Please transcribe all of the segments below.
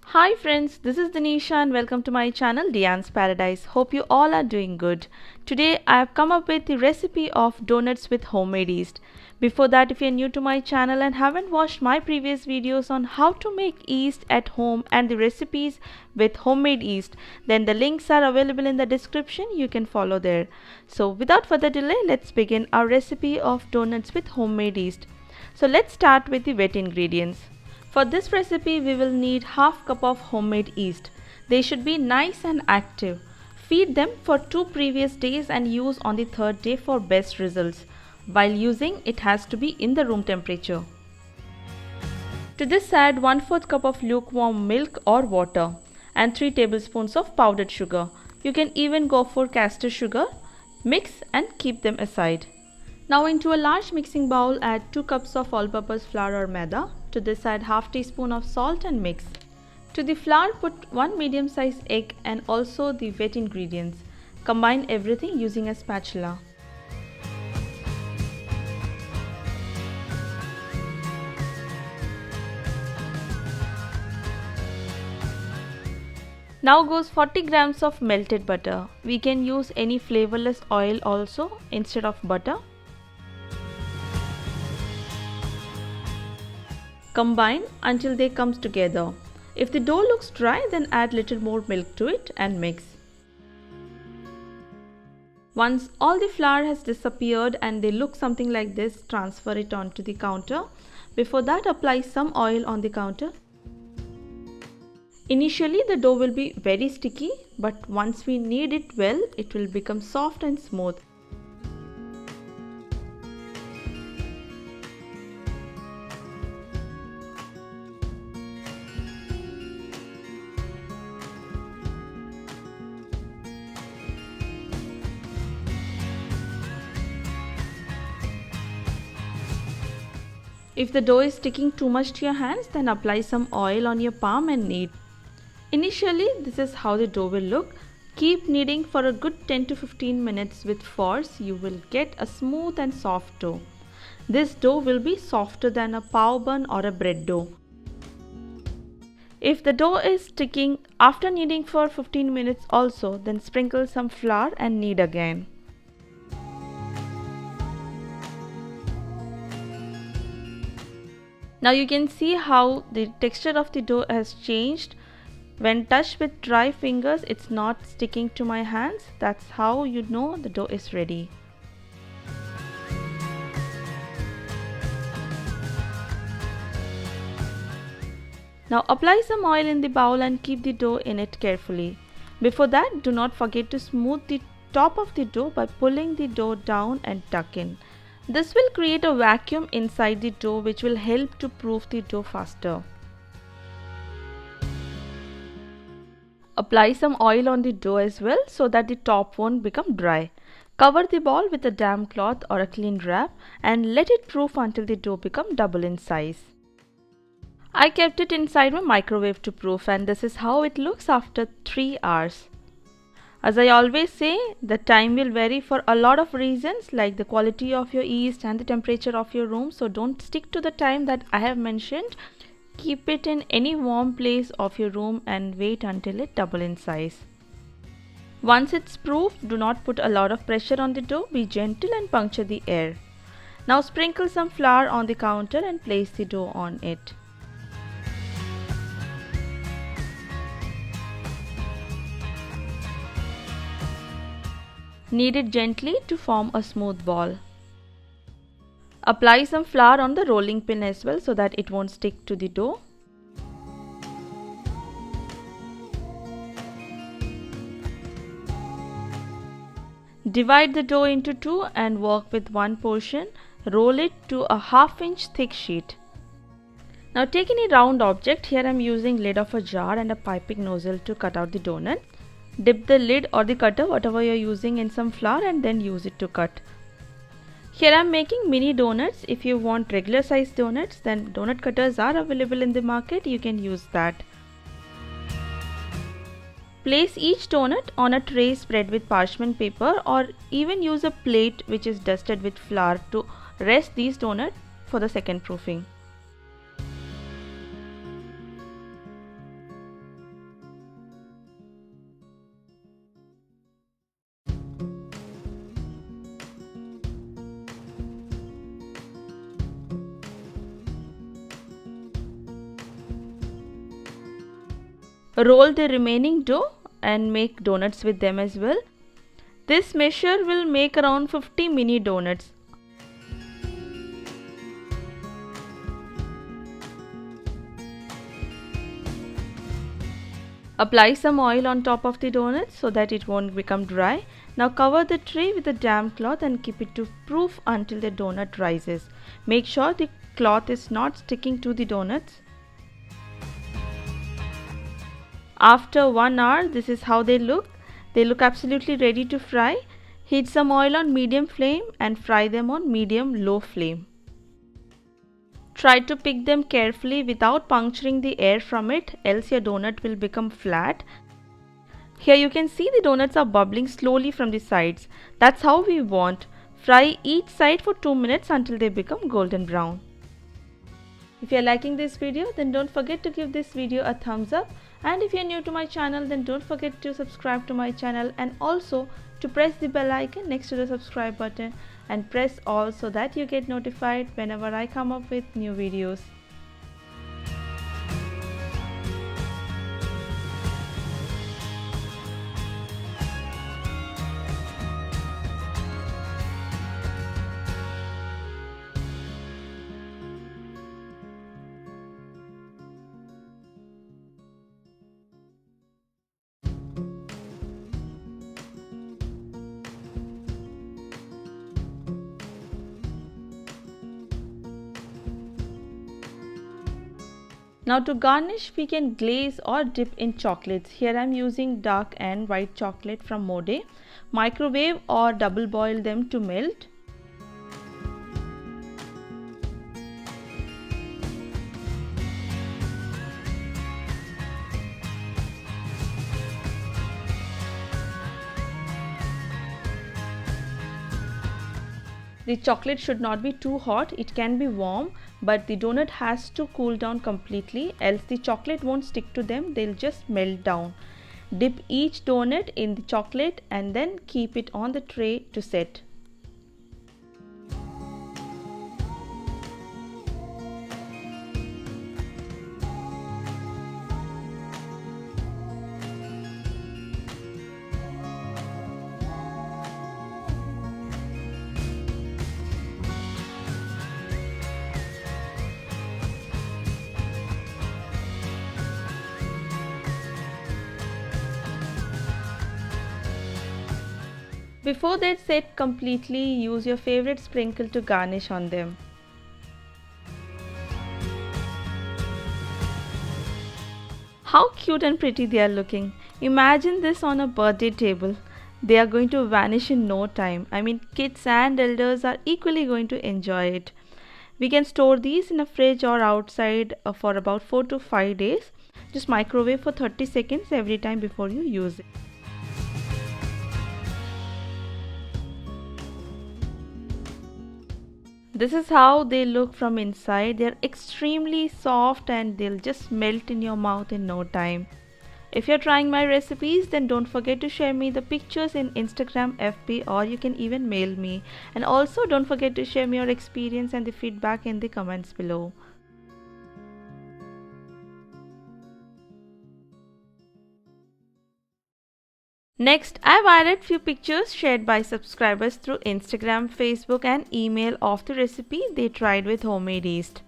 Hi friends, this is Danisha and welcome to my channel Dian's Paradise. Hope you all are doing good. Today I have come up with the recipe of donuts with homemade yeast. Before that, if you are new to my channel and haven't watched my previous videos on how to make yeast at home and the recipes with homemade yeast, then the links are available in the description. You can follow there. So without further delay, let's begin our recipe of donuts with homemade yeast. So let's start with the wet ingredients. For this recipe, we will need half cup of homemade yeast. They should be nice and active. Feed them for 2 previous days and use on the 3rd day for best results. While using, it has to be in the room temperature. To this add 1/4 cup of lukewarm milk or water and 3 tablespoons of powdered sugar. You can even go for castor sugar. Mix and keep them aside. Now into a large mixing bowl add 2 cups of all-purpose flour or maida. To this add half teaspoon of salt and mix. To the flour put 1 medium-sized egg and also the wet ingredients. Combine everything using a spatula. Now goes 40 grams of melted butter. We can use any flavorless oil also instead of butter. Combine until they come together. If the dough looks dry, then add little more milk to it and mix. Once all the flour has disappeared and they look something like this, transfer it onto the counter. Before that, apply some oil on the counter. Initially, the dough will be very sticky, but once we knead it well, it will become soft and smooth. If the dough is sticking too much to your hands, then apply some oil on your palm and knead. Initially, this is how the dough will look. Keep kneading for a good 10 to 15 minutes with force. You will get a smooth and soft dough. This dough will be softer than a pav bun or a bread dough. If the dough is sticking after kneading for 15 minutes also, then sprinkle some flour and knead again. Now you can see how the texture of the dough has changed. When touched with dry fingers, it's not sticking to my hands. That's how you know the dough is ready. Now apply some oil in the bowl and keep the dough in it carefully. Before that, do not forget to smooth the top of the dough by pulling the dough down and tuck in. This will create a vacuum inside the dough which will help to proof the dough faster. Apply some oil on the dough as well so that the top won't become dry. Cover the ball with a damp cloth or a clean wrap and let it proof until the dough becomes double in size. I kept it inside my microwave to proof, and this is how it looks after 3 hours. As I always say, the time will vary for a lot of reasons like the quality of your yeast and the temperature of your room, so don't stick to the time that I have mentioned. Keep it in any warm place of your room and wait until it double in size. Once it's proof, do not put a lot of pressure on the dough, be gentle and puncture the air. Now sprinkle some flour on the counter and place the dough on it. Knead it gently to form a smooth ball. Apply some flour on the rolling pin as well so that it won't stick to the dough. Divide the dough into 2 and work with one portion. Roll it to a 1/2 inch thick sheet. Now take any round object. Here I am using lid of a jar and a piping nozzle to cut out the donut. Dip the lid or the cutter, whatever you are using, in some flour and then use it to cut. Here I am making mini donuts. If you want regular size donuts, then donut cutters are available in the market. You can use that. Place each donut on a tray spread with parchment paper, or even use a plate which is dusted with flour to rest these donuts for the second proofing. Roll the remaining dough and make donuts with them as well. This measure will make around 50 mini donuts. Apply some oil on top of the donut so that it won't become dry. Now cover the tray with a damp cloth and keep it to proof until the donut rises. Make sure the cloth is not sticking to the donuts. After 1 hour, this is how they look. They look absolutely ready to fry. Heat some oil on medium flame and fry them on medium-low flame. Try to pick them carefully without puncturing the air from it, else your donut will become flat. Here you can see the donuts are bubbling slowly from the sides. That's how we want. Fry each side for 2 minutes until they become golden brown. If you are liking this video, then don't forget to give this video a thumbs up. And if you are new to my channel, then don't forget to subscribe to my channel and also to press the bell icon next to the subscribe button and press all so that you get notified whenever I come up with new videos. Now to garnish, we can glaze or dip in chocolates. Here I am using dark and white chocolate from Mode. Microwave or double boil them to melt. The chocolate should not be too hot, it can be warm, but the donut has to cool down completely, else the chocolate won't stick to them, they'll just melt down. Dip each donut in the chocolate and then keep it on the tray to set. Before they set completely, use your favorite sprinkle to garnish on them. How cute and pretty they are looking. Imagine this on a birthday table. They are going to vanish in no time. I mean, kids and elders are equally going to enjoy it. We can store these in a fridge or outside for about 4 to 5 days. Just microwave for 30 seconds every time before you use it. This is how they look from inside. They are extremely soft and they'll just melt in your mouth in no time. If you're trying my recipes, then don't forget to share me the pictures in Instagram, FB, or you can even mail me. And also don't forget to share me your experience and the feedback in the comments below. Next, I've added few pictures shared by subscribers through Instagram, Facebook and email of the recipe they tried with homemade yeast.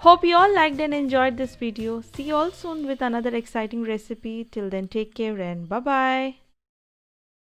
Hope you all liked and enjoyed this video. See you all soon with another exciting recipe. Till then, take care and bye bye.